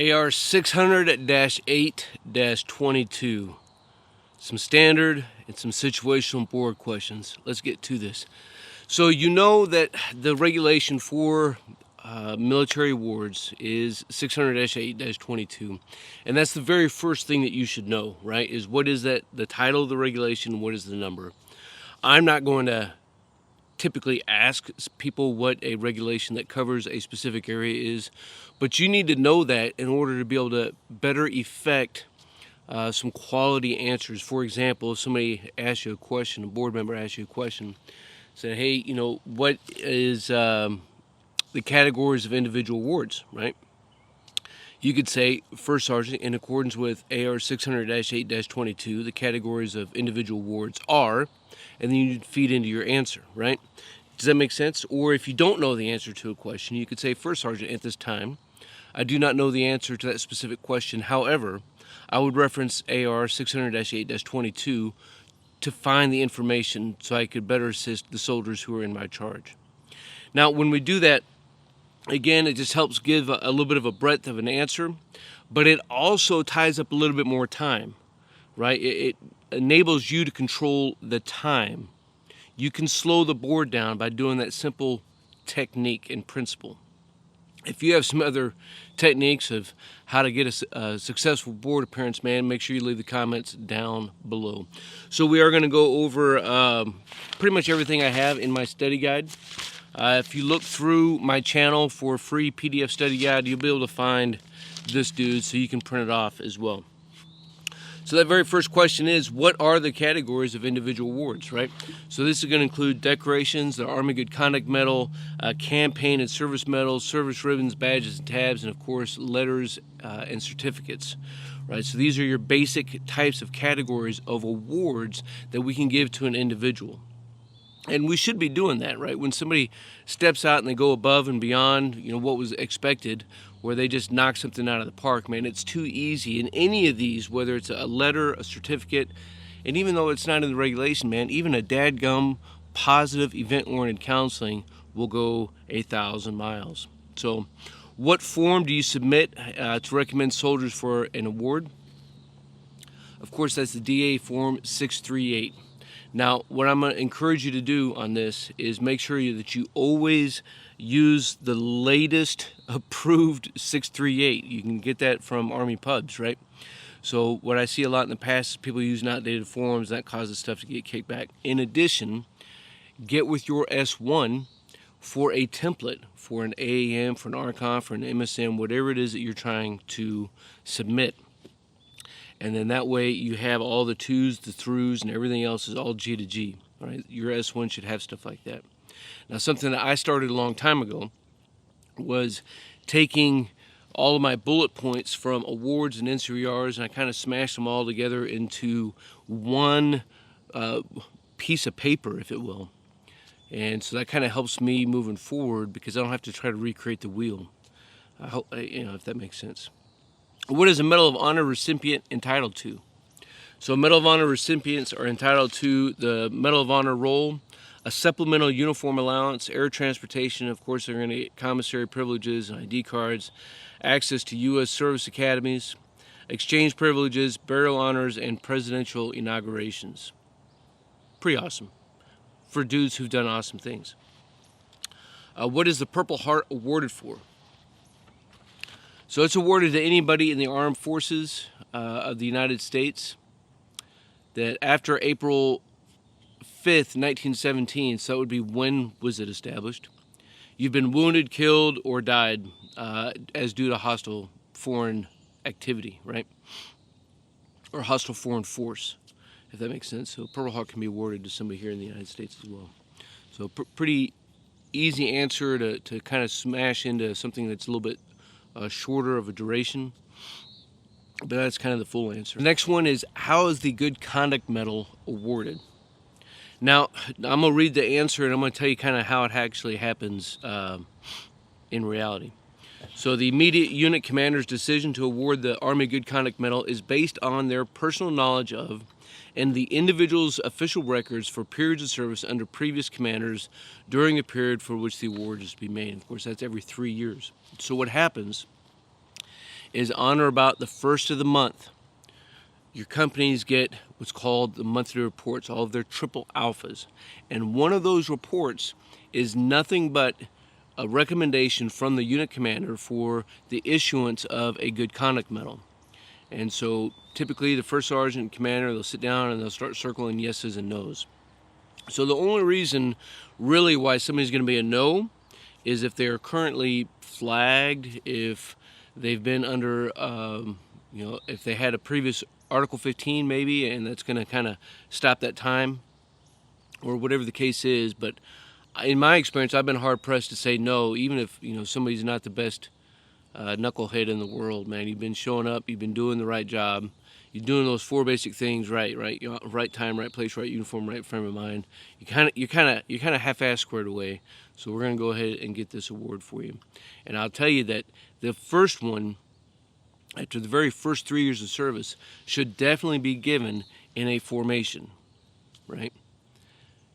AR 600-8-22. Some standard and some situational board questions. Let's get to this. So you know that the regulation for military awards is 600-8-22, and that's the very first thing that you should know, right? Is what is that, the title of the regulation, what is the number? I'm not going to typically ask people what a regulation that covers a specific area is, but you need to know that in order to be able to better effect some quality answers. For example, if somebody asks you a question, a board member asks you a question, say, hey, you know, what is the categories of individual awards, right? You could say, First Sergeant, in accordance with AR 600-8-22, the categories of individual awards are, and then you feed into your answer, right? Does that make sense? Or if you don't know the answer to a question, you could say, First Sergeant, at this time, I do not know the answer to that specific question. However, I would reference AR 600-8-22 to find the information so I could better assist the soldiers who are in my charge. Now, when we do that, again, it just helps give a little bit of a breadth of an answer, but it also ties up a little bit more time, right? It enables you to control the time. You can slow the board down by doing that simple technique and principle. If you have some other techniques of how to get a successful board appearance, man, make sure you leave the comments down below. So we are going to go over pretty much everything I have in my study guide. If you look through my channel for a free PDF study guide, you'll be able to find this dude so you can print it off as well. So that very first question is, what are the categories of individual awards, right? So this is going to include decorations, the Army Good Conduct Medal, campaign and service medals, service ribbons, badges and tabs, and of course letters and certificates, right? So these are your basic types of categories of awards that we can give to an individual. And we should be doing that, right? When somebody steps out and they go above and beyond, you know, what was expected, where they just knock something out of the park, man, it's too easy. In any of these, whether it's a letter, a certificate, and even though it's not in the regulation, man, even a dadgum positive event-oriented counseling will go 1,000 miles. So what form do you submit to recommend soldiers for an award? Of course, that's the DA Form 638. Now, what I'm going to encourage you to do on this is make sure that you always use the latest approved 638. You can get that from Army pubs, right? So what I see a lot in the past is people using outdated forms. That causes stuff to get kicked back. In addition, get with your S1 for a template for an AAM, for an ARCON, for an MSM, whatever it is that you're trying to submit. And then that way you have all the twos, the throughs, and everything else is all G to G. Right? Your S1 should have stuff like that. Now, something that I started a long time ago was taking all of my bullet points from awards and NCRs, and I kind of smashed them all together into one piece of paper, if it will. And so that kind of helps me moving forward because I don't have to try to recreate the wheel. I hope, you know, if that makes sense. What is a Medal of Honor recipient entitled to? So Medal of Honor recipients are entitled to the Medal of Honor roll, a supplemental uniform allowance, air transportation. Of course, they're going to get commissary privileges and ID cards, access to U.S. service academies, exchange privileges, burial honors, and presidential inaugurations. Pretty awesome for dudes who've done awesome things. What is the Purple Heart awarded for? So it's awarded to anybody in the armed forces of the United States that after April 5th, 1917, so that would be when was it established, you've been wounded, killed, or died as due to hostile foreign activity, right? Or hostile foreign force, if that makes sense. So Purple Heart can be awarded to somebody here in the United States as well. So pretty easy answer to kind of smash into something that's a little bit shorter of a duration, but that's kind of the full answer. The next one is, how is the Good Conduct Medal awarded? Now, I'm going to read the answer and I'm going to tell you kind of how it actually happens in reality. So the immediate unit commander's decision to award the Army Good Conduct Medal is based on their personal knowledge of and the individual's official records for periods of service under previous commanders during the period for which the award is to be made. Of course, that's every 3 years. So what happens is on or about the first of the month, your companies get what's called the monthly reports, all of their triple alphas. And one of those reports is nothing but a recommendation from the unit commander for the issuance of a good conduct medal. And so typically the first sergeant and commander, they'll sit down and they'll start circling yeses and nos. So the only reason really why somebody's going to be a no is if they're currently flagged, if they've been under, if they had a previous Article 15 maybe, and that's going to kind of stop that time, or whatever the case is. But in my experience, I've been hard pressed to say no, even if somebody's not the best knucklehead in the world. Man, you've been showing up, you've been doing the right job, you're doing those 4 basic things right, right time, right place, right uniform, right frame of mind. You kind of half-ass squared away. So we're going to go ahead and get this award for you. And I'll tell you that the first one, after the very first 3 years of service, should definitely be given in a formation, right?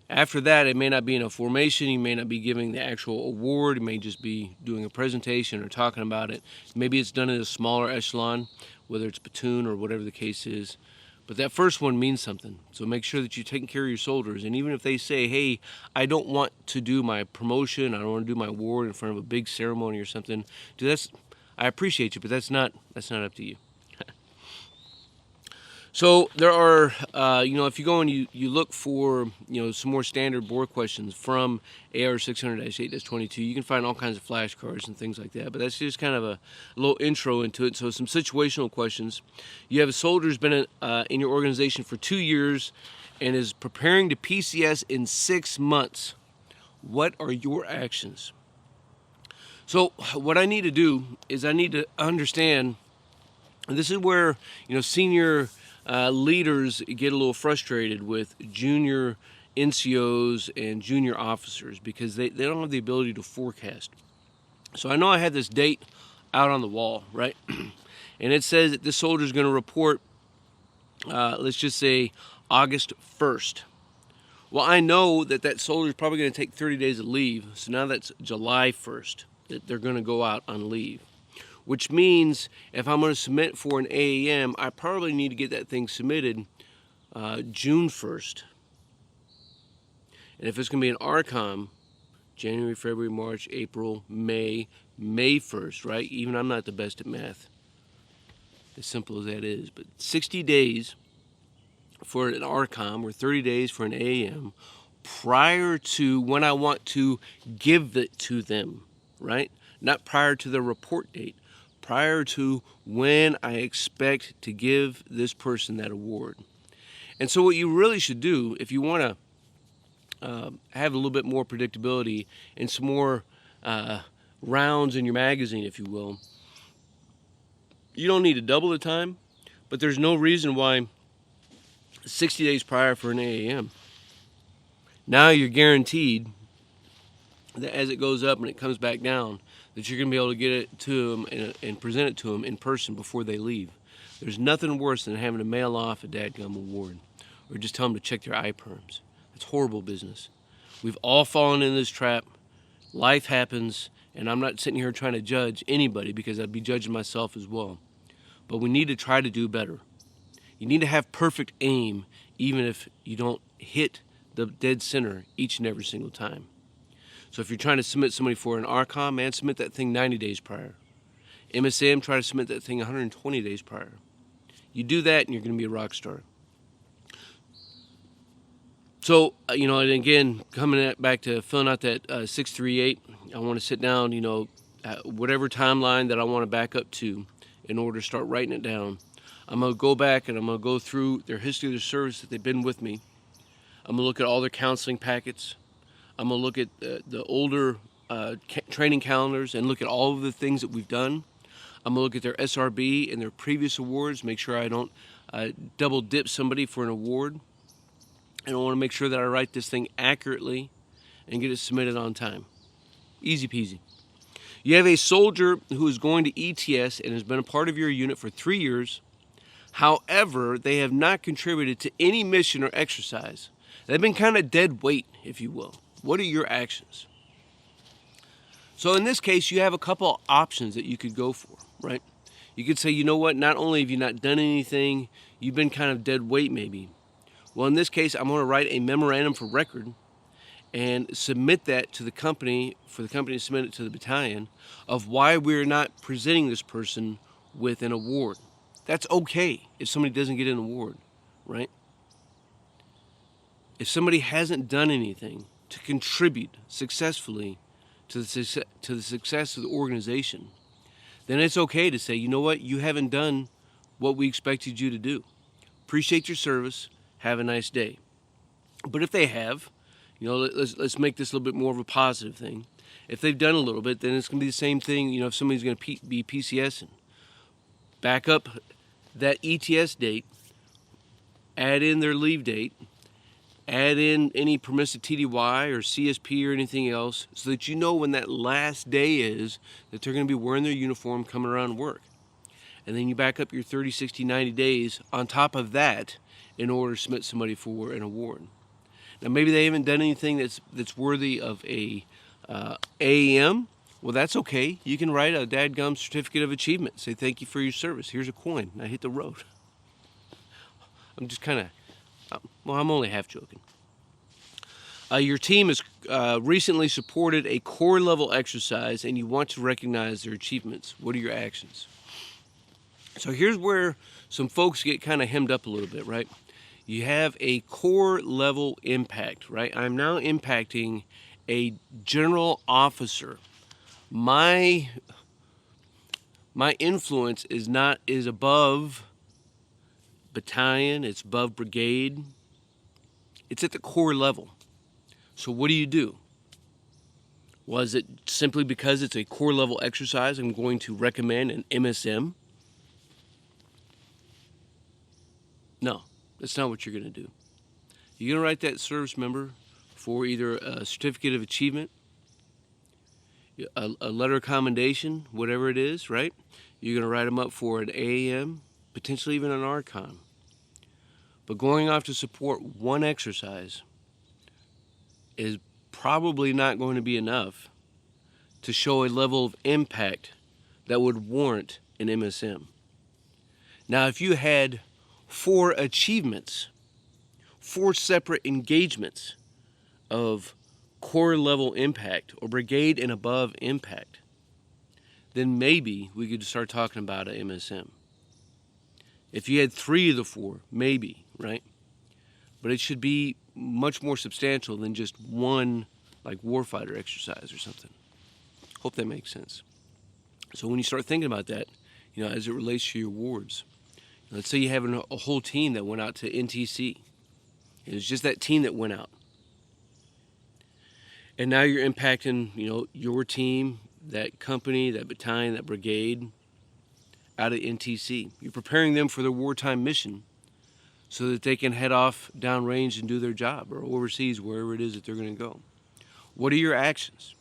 After that, it may not be in a formation, you may not be giving the actual award, you may just be doing a presentation or talking about it. Maybe it's done in a smaller echelon, whether it's platoon or whatever the case is. But that first one means something. So make sure that you're taking care of your soldiers. And even if they say, hey, I don't want to do my promotion, I don't want to do my award in front of a big ceremony or something, I appreciate you, but that's not up to you. So there are, if you go and you look for, some more standard board questions from AR 600-8-22, you can find all kinds of flashcards and things like that. But that's just kind of a little intro into it. So some situational questions. You have a soldier who's been in your organization for 2 years and is preparing to PCS in 6 months. What are your actions? So what I need to do is I need to understand, and this is where, senior leaders get a little frustrated with junior NCOs and junior officers because they don't have the ability to forecast. So I know I had this date out on the wall, right? And it says that this soldier is going to report, let's just say August 1st. Well, I know that soldier is probably going to take 30 days of leave. So now that's July 1st that they're going to go out on leave. Which means if I'm going to submit for an AAM, I probably need to get that thing submitted June 1st. And if it's going to be an RCOM, January, February, March, April, May 1st, right? Even I'm not the best at math, as simple as that is. But 60 days for an RCOM or 30 days for an AAM prior to when I want to give it to them, right? Not prior to the report date. Prior to when I expect to give this person that award. And so what you really should do, if you want to have a little bit more predictability and some more rounds in your magazine, if you will, you don't need to double the time, but there's no reason why 60 days prior for an AAM. Now you're guaranteed that as it goes up and it comes back down, that you're going to be able to get it to them and present it to them in person before they leave. There's nothing worse than having to mail off a dadgum award or just tell them to check their I-perms. It's horrible business. We've all fallen in this trap. Life happens, and I'm not sitting here trying to judge anybody because I'd be judging myself as well. But we need to try to do better. You need to have perfect aim even if you don't hit the dead center each and every single time. So if you're trying to submit somebody for an RCOM, man, submit that thing 90 days prior. MSM, try to submit that thing 120 days prior. You do that and you're going to be a rock star. So, and again, coming back to filling out that 638, I want to sit down, whatever timeline that I want to back up to in order to start writing it down. I'm going to go back and I'm going to go through their history of their service that they've been with me. I'm going to look at all their counseling packets. I'm going to look at the older training calendars and look at all of the things that we've done. I'm going to look at their SRB and their previous awards, make sure I don't double dip somebody for an award. And I want to make sure that I write this thing accurately and get it submitted on time. Easy peasy. You have a soldier who is going to ETS and has been a part of your unit for 3 years. However, they have not contributed to any mission or exercise. They've been kind of dead weight, if you will. What are your actions? So in this case, you have a couple options that you could go for, right? You could say, you know what, not only have you not done anything, you've been kind of dead weight maybe. Well, in this case, I'm going to write a memorandum for record and submit that to the company, for the company to submit it to the battalion, of why we're not presenting this person with an award. That's okay if somebody doesn't get an award, right? If somebody hasn't done anything to contribute successfully to the success of the organization, then it's okay to say, you know what, you haven't done what we expected you to do. Appreciate your service. Have a nice day. But if they have, you know, let's make this a little bit more of a positive thing. If they've done a little bit, then it's going to be the same thing. You know, if somebody's going to be PCSing, back up that ETS date, add in their leave date, add in any permissive TDY or CSP or anything else, so that you know when that last day is that they're going to be wearing their uniform coming around to work. And then you back up your 30, 60, 90 days on top of that in order to submit somebody for an award. Now maybe they haven't done anything that's worthy of a AAM. Well, that's okay. You can write a dadgum certificate of achievement. Say thank you for your service. Here's a coin. Now hit the road. I'm just kind of, well, I'm only half joking. Your team has recently supported a core level exercise and you want to recognize their achievements. What are your actions? So here's where some folks get kind of hemmed up a little bit, right? You have a core level impact, right? I'm now impacting a general officer. My influence is above battalion, it's above brigade. It's at the core level. So what do? Well, is it simply because it's a core level exercise I'm going to recommend an MSM? No, that's not what you're going to do. You're going to write that service member for either a certificate of achievement, a letter of commendation, whatever it is, right? You're going to write them up for an AAM, potentially even an ARCON. But going off to support one exercise is probably not going to be enough to show a level of impact that would warrant an MSM. Now, if you had 4 achievements, 4 separate engagements of core level impact or brigade and above impact, then maybe we could start talking about an MSM. If you had 3 of the 4, maybe, right? But it should be much more substantial than just one, like warfighter exercise or something. Hope that makes sense. So when you start thinking about that, you know, as it relates to your awards, let's say you have a whole team that went out to NTC. It was just that team that went out. And now you're impacting, you know, your team, that company, that battalion, that brigade out of NTC. You're preparing them for their wartime mission so that they can head off downrange and do their job, or overseas, wherever it is that they're going to go. What are your actions?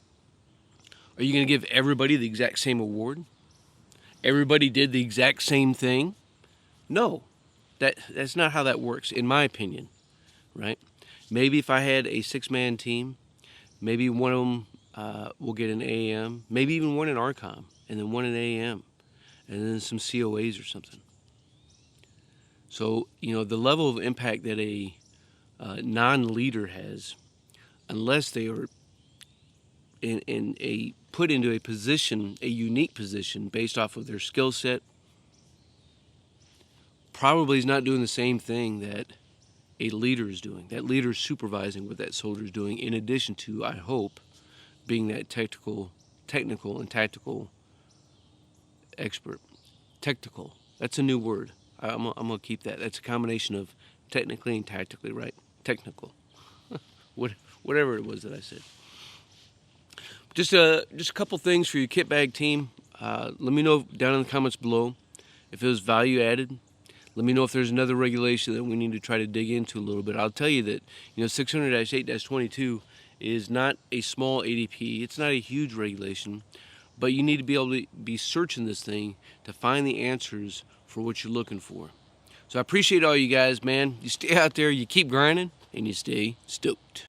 Are you going to give everybody the exact same award? Everybody did the exact same thing? No, that's not how that works, in my opinion, right? Maybe if I had a 6-man team, maybe one of them will get an AAM, maybe even one in ARCOM, and then one in AAM, and then some COAs or something. So, you know, the level of impact that a non-leader has, unless they are put into a position, a unique position based off of their skill set, probably is not doing the same thing that a leader is doing. That leader is supervising what that soldier is doing, in addition to, I hope, being that technical and tactical expert. Technical, that's a new word. I'm gonna keep that. That's a combination of technically and tactically, right? Technical. Whatever it was that I said. Just a couple things for your kit bag team. Let me know down in the comments below if it was value added. Let me know if there's another regulation that we need to try to dig into a little bit. I'll tell you that, you know, 600-8-22 is not a small ADP. It's not a huge regulation, but you need to be able to be searching this thing to find the answers for what you're looking for. So I appreciate all you guys, man. You stay out there, you keep grinding, and you stay stoked.